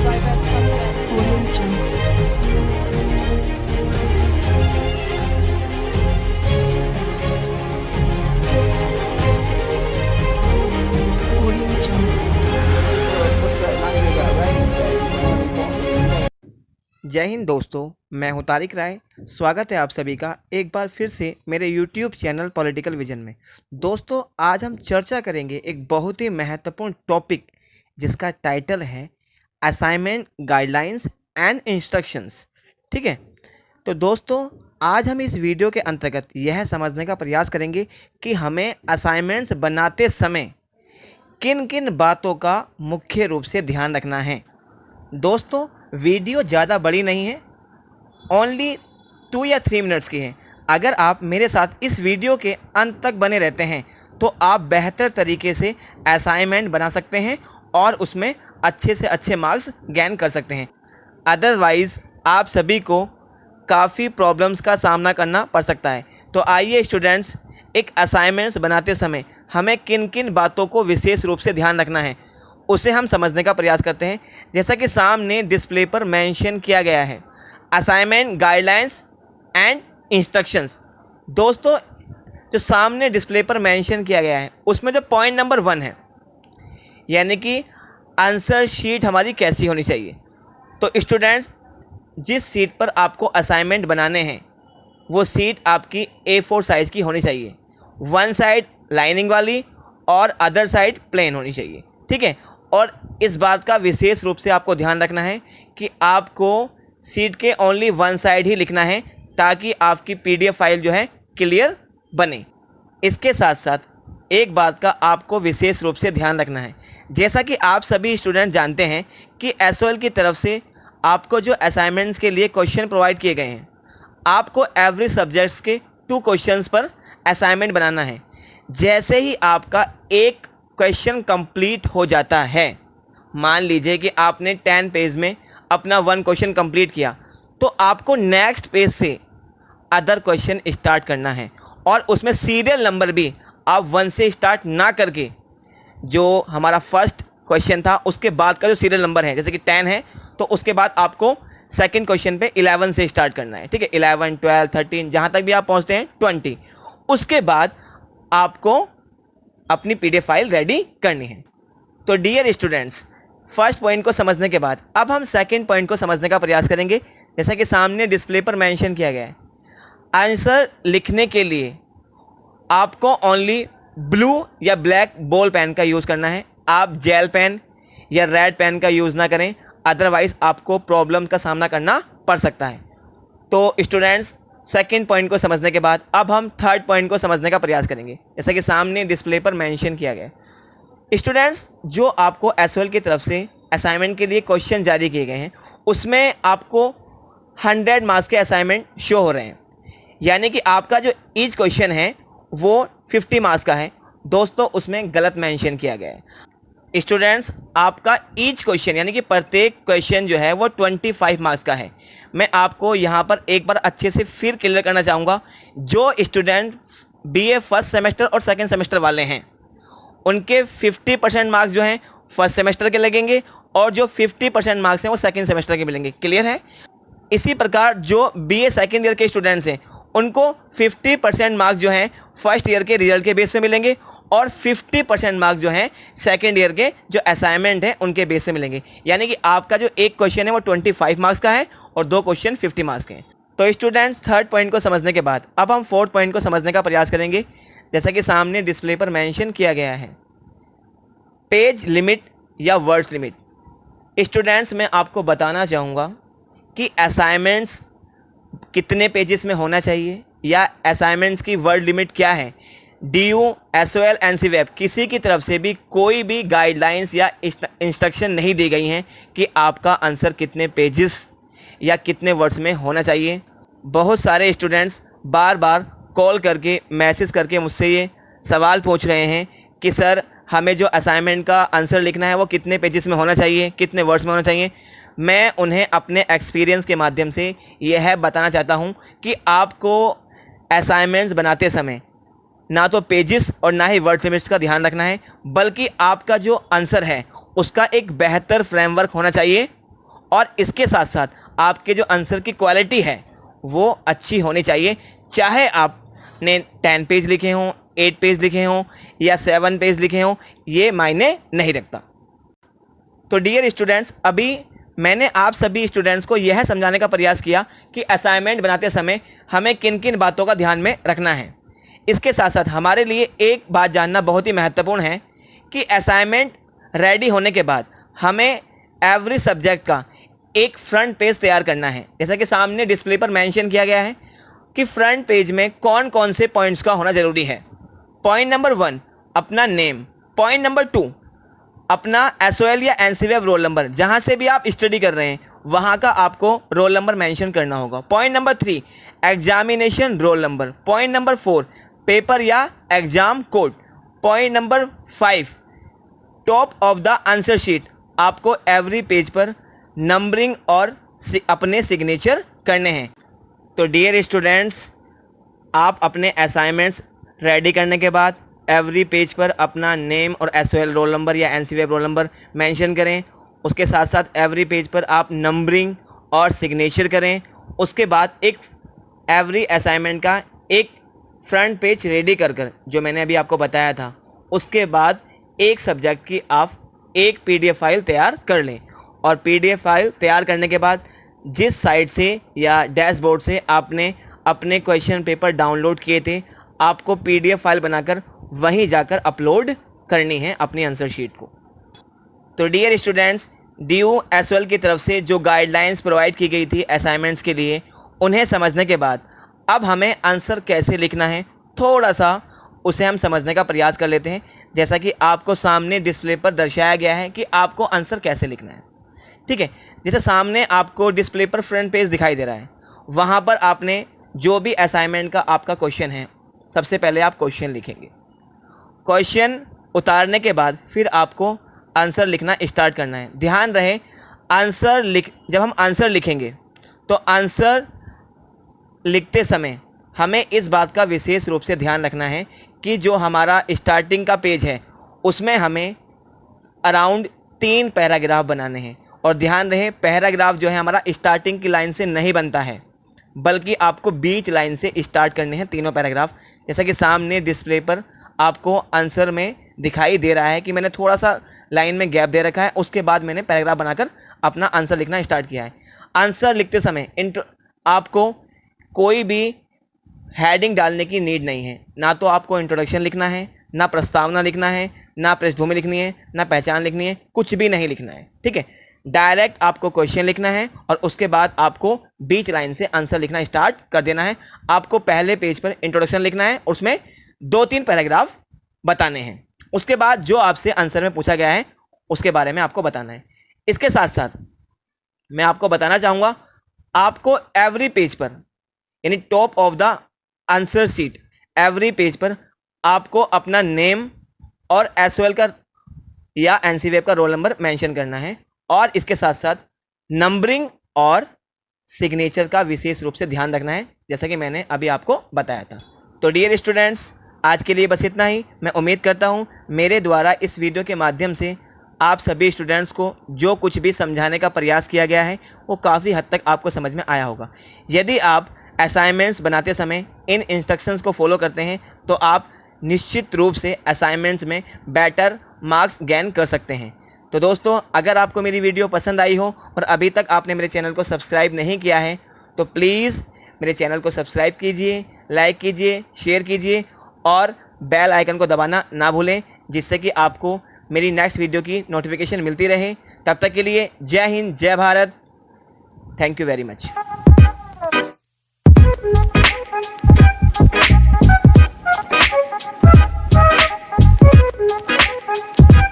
Audio Jungle. Audio Jungle. जय हिंद दोस्तों, मैं हूं तारिक राय। स्वागत है आप सभी का एक बार फिर से मेरे YouTube चैनल पॉलिटिकल विजन में। दोस्तों, आज हम चर्चा करेंगे एक बहुत ही महत्वपूर्ण टॉपिक जिसका टाइटल है असाइनमेंट गाइडलाइंस एंड इंस्ट्रक्शंस। ठीक है, तो दोस्तों आज हम इस वीडियो के अंतर्गत यह समझने का प्रयास करेंगे कि हमें असाइनमेंट्स बनाते समय किन किन बातों का मुख्य रूप से ध्यान रखना है। दोस्तों, वीडियो ज़्यादा बड़ी नहीं है, ओनली 2 या 3 मिनट्स की है। अगर आप मेरे साथ इस वीडियो के अंत तक बने रहते हैं तो आप बेहतर तरीके से असाइनमेंट बना सकते हैं और उसमें अच्छे से अच्छे मार्क्स गेन कर सकते हैं। अदरवाइज़ आप सभी को काफ़ी प्रॉब्लम्स का सामना करना पड़ सकता है। तो आइए स्टूडेंट्स, एक असाइनमेंट्स बनाते समय हमें किन किन बातों को विशेष रूप से ध्यान रखना है उसे हम समझने का प्रयास करते हैं। जैसा कि सामने डिस्प्ले पर मेंशन किया गया है, असाइनमेंट गाइडलाइंस एंड इंस्ट्रक्शंस। दोस्तों, जो सामने डिस्प्ले पर मेंशन किया गया है उसमें जो पॉइंट नंबर 1 है, यानी कि आंसर शीट हमारी कैसी होनी चाहिए। तो स्टूडेंट्स, जिस सीट पर आपको असाइनमेंट बनाने हैं वो सीट आपकी A4 साइज़ की होनी चाहिए। वन साइड लाइनिंग वाली और अदर साइड प्लेन होनी चाहिए। ठीक है, और इस बात का विशेष रूप से आपको ध्यान रखना है कि आपको सीट के ओनली वन साइड ही लिखना है ताकि आपकी PDF फाइल जो है क्लियर बने। इसके साथ साथ एक बात का आपको विशेष रूप से ध्यान रखना है, जैसा कि आप सभी स्टूडेंट जानते हैं कि SOL की तरफ से आपको जो असाइनमेंट्स के लिए क्वेश्चन प्रोवाइड किए गए हैं, आपको एवरी सब्जेक्ट्स के 2 क्वेश्चंस पर असाइनमेंट बनाना है। जैसे ही आपका एक क्वेश्चन कंप्लीट हो जाता है, मान लीजिए कि आपने 10 पेज में अपना 1 क्वेश्चन कंप्लीट किया, तो आपको नेक्स्ट पेज से अदर क्वेश्चन स्टार्ट करना है और उसमें सीरियल नंबर भी आप 1 से स्टार्ट ना करके जो हमारा फर्स्ट क्वेश्चन था उसके बाद का जो सीरियल नंबर है, जैसे कि 10 है तो उसके बाद आपको सेकंड क्वेश्चन पे 11 से स्टार्ट करना है। ठीक है, 11, 12, 13 जहाँ तक भी आप पहुँचते हैं 20, उसके बाद आपको अपनी PDF फाइल रेडी करनी है। तो डियर स्टूडेंट्स, फर्स्ट पॉइंट को समझने के बाद अब हम सेकंड पॉइंट को समझने का प्रयास करेंगे। जैसा कि सामने डिस्प्ले पर मेंशन किया गया है, आंसर लिखने के लिए आपको ओनली ब्लू या ब्लैक बॉल पेन का यूज़ करना है। आप जेल पेन या रेड पेन का यूज़ ना करें, अदरवाइज़ आपको प्रॉब्लम का सामना करना पड़ सकता है। तो स्टूडेंट्स, सेकंड पॉइंट को समझने के बाद अब हम थर्ड पॉइंट को समझने का प्रयास करेंगे, जैसा कि सामने डिस्प्ले पर मेंशन किया गया है। स्टूडेंट्स, जो आपको SOL की तरफ से असाइनमेंट के लिए क्वेश्चन जारी किए गए हैं उसमें आपको 100 मार्क्स के असाइनमेंट शो हो रहे हैं, यानी कि आपका जो ईच क्वेश्चन है वो 50 मार्क्स का है। दोस्तों, उसमें गलत मेंशन किया गया है। स्टूडेंट्स, आपका ईच क्वेश्चन यानी कि प्रत्येक क्वेश्चन जो है वो 25 मार्क्स का है। मैं आपको यहाँ पर एक बार अच्छे से फिर क्लियर करना चाहूँगा, जो स्टूडेंट BA फर्स्ट सेमेस्टर और सेकंड सेमेस्टर वाले हैं उनके 50% मार्क्स जो हैं फर्स्ट सेमेस्टर के लगेंगे और जो 50% मार्क्स हैं वो सेकंड सेमेस्टर के मिलेंगे। क्लियर है? इसी प्रकार जो BA सेकंड ईयर के स्टूडेंट्स हैं उनको 50% मार्क्स जो हैं फर्स्ट ईयर के रिजल्ट के बेस पे मिलेंगे और 50% मार्क्स जो हैं सेकंड ईयर के जो असाइनमेंट हैं उनके बेस पे मिलेंगे। यानी कि आपका जो एक क्वेश्चन है वो 25 मार्क्स का है और 2 क्वेश्चन 50 मार्क्स के हैं। तो स्टूडेंट्स, थर्ड पॉइंट को समझने के बाद अब हम फोर्थ पॉइंट को समझने का प्रयास करेंगे, जैसा कि सामने डिस्प्ले पर मेंशन किया गया है, पेज लिमिट या वर्ड्स लिमिट। स्टूडेंट्स, मैं आपको बताना चाहूँगा कि असाइनमेंट्स कितने पेजेस में होना चाहिए या असाइनमेंट्स की वर्ड लिमिट क्या है। DU, SOL, NC-Web किसी की तरफ से भी कोई भी गाइडलाइंस या इंस्ट्रक्शन नहीं दी गई हैं कि आपका आंसर कितने पेजेस या कितने वर्ड्स में होना चाहिए। बहुत सारे स्टूडेंट्स बार बार कॉल करके मैसेज करके मुझसे ये सवाल पूछ रहे हैं कि सर हमें जो असाइनमेंट का आंसर लिखना है वो कितने पेजेस में होना चाहिए, कितने वर्ड्स में होना चाहिए। मैं उन्हें अपने एक्सपीरियंस के माध्यम से यह बताना चाहता हूं कि आपको असाइनमेंट्स बनाते समय ना तो पेजेस और ना ही वर्ड लिमिट्स का ध्यान रखना है, बल्कि आपका जो आंसर है उसका एक बेहतर फ्रेमवर्क होना चाहिए और इसके साथ साथ आपके जो आंसर की क्वालिटी है वो अच्छी होनी चाहिए, चाहे आपने 10 पेज लिखे हों, 8 पेज लिखे हों या 7 पेज लिखे हों, ये मायने नहीं रखता। तो डियर स्टूडेंट्स, अभी मैंने आप सभी स्टूडेंट्स को यह समझाने का प्रयास किया कि असाइनमेंट बनाते समय हमें किन किन बातों का ध्यान में रखना है। इसके साथ साथ हमारे लिए एक बात जानना बहुत ही महत्वपूर्ण है कि असाइनमेंट रेडी होने के बाद हमें एवरी सब्जेक्ट का एक फ्रंट पेज तैयार करना है। जैसा कि सामने डिस्प्ले पर मेंशन किया गया है कि फ्रंट पेज में कौन कौन से पॉइंट्स का होना ज़रूरी है। पॉइंट नंबर 1 अपना नेम, पॉइंट नंबर 2 अपना SOL या NCVF रोल नंबर, जहाँ से भी आप स्टडी कर रहे हैं वहाँ का आपको रोल नंबर मेंशन करना होगा। Point number 3 examination roll number. Point number 4 paper या exam code. Point number 5 top of the answer sheet, आपको एवरी पेज पर नंबरिंग और अपने सिग्नेचर करने हैं। तो डियर स्टूडेंट्स, आप अपने असाइनमेंट्स रेडी करने के बाद एवरी पेज पर अपना नेम और SOL रोल नंबर या NCVF रोल नंबर मेंशन करें। उसके साथ साथ एवरी पेज पर आप नंबरिंग और सिग्नेचर करें। उसके बाद एक एवरी असाइनमेंट का एक फ्रंट पेज रेडी कर जो मैंने अभी आपको बताया था, उसके बाद एक सब्जेक्ट की आप एक PDF फाइल तैयार कर लें। और PDF फाइल तैयार करने के बाद जिस साइट से या डैशबोर्ड से आपने अपने क्वेश्चन पेपर डाउनलोड किए थे, आपको PDF फाइल बनाकर वहीं जाकर अपलोड करनी है अपनी आंसर शीट को। तो डियर स्टूडेंट्स, DU SOL की तरफ से जो गाइडलाइंस प्रोवाइड की गई थी असाइनमेंट्स के लिए, उन्हें समझने के बाद अब हमें आंसर कैसे लिखना है थोड़ा सा उसे हम समझने का प्रयास कर लेते हैं। जैसा कि आपको सामने डिस्प्ले पर दर्शाया गया है कि आपको आंसर कैसे लिखना है। ठीक है, जैसे सामने आपको डिस्प्ले पर फ्रंट पेज दिखाई दे रहा है, वहाँ पर आपने जो भी असाइनमेंट का आपका क्वेश्चन है, सबसे पहले आप क्वेश्चन लिखेंगे। क्वेश्चन उतारने के बाद फिर आपको आंसर लिखना स्टार्ट करना है। ध्यान रहे जब हम आंसर लिखेंगे तो आंसर लिखते समय हमें इस बात का विशेष रूप से ध्यान रखना है कि जो हमारा स्टार्टिंग का पेज है उसमें हमें अराउंड 3 पैराग्राफ बनाने हैं। और ध्यान रहे पैराग्राफ जो है हमारा स्टार्टिंग की लाइन से नहीं बनता है, बल्कि आपको बीच लाइन से स्टार्ट करने हैं तीनों पैराग्राफ। जैसा कि सामने डिस्प्ले पर आपको आंसर में दिखाई दे रहा है कि मैंने थोड़ा सा लाइन में गैप दे रखा है, उसके बाद मैंने पैराग्राफ बनाकर अपना आंसर लिखना स्टार्ट किया है। आंसर लिखते समय आपको कोई भी हेडिंग डालने की नीड नहीं है। ना तो आपको इंट्रोडक्शन लिखना है, ना प्रस्तावना लिखना है, ना पृष्ठभूमि लिखनी है, ना पहचान लिखनी है, कुछ भी नहीं लिखना है। ठीक है, डायरेक्ट आपको क्वेश्चन लिखना है और उसके बाद आपको बीच लाइन से आंसर लिखना स्टार्ट कर देना है। आपको पहले पेज पर इंट्रोडक्शन लिखना है, उसमें 2-3 पैराग्राफ बताने हैं। उसके बाद जो आपसे आंसर में पूछा गया है उसके बारे में आपको बताना है। इसके साथ साथ मैं आपको बताना चाहूँगा, आपको एवरी पेज पर यानी top of the answer sheet every page पर आपको अपना नेम और SOL का या NCVF का रोल नंबर मेंशन करना है। और इसके साथ साथ नंबरिंग और सिग्नेचर का विशेष रूप से ध्यान रखना है, जैसा कि मैंने अभी आपको बताया था। तो डियर स्टूडेंट्स, आज के लिए बस इतना ही। मैं उम्मीद करता हूँ मेरे द्वारा इस वीडियो के माध्यम से आप सभी स्टूडेंट्स को जो कुछ भी समझाने का प्रयास किया गया है वो काफ़ी हद तक आपको समझ में आया होगा। यदि आप असाइनमेंट्स बनाते समय इन इंस्ट्रक्शंस को फॉलो करते हैं तो आप निश्चित रूप से असाइनमेंट्स में बेटर मार्क्स गेन कर सकते हैं। तो दोस्तों, अगर आपको मेरी वीडियो पसंद आई हो और अभी तक आपने मेरे चैनल को सब्सक्राइब नहीं किया है तो प्लीज़ मेरे चैनल को सब्सक्राइब कीजिए, लाइक कीजिए, शेयर कीजिए और बेल आइकन को दबाना ना भूलें, जिससे कि आपको मेरी नेक्स्ट वीडियो की नोटिफिकेशन मिलती रहे। तब तक के लिए जय हिंद, जय Bharat. Thank you very much.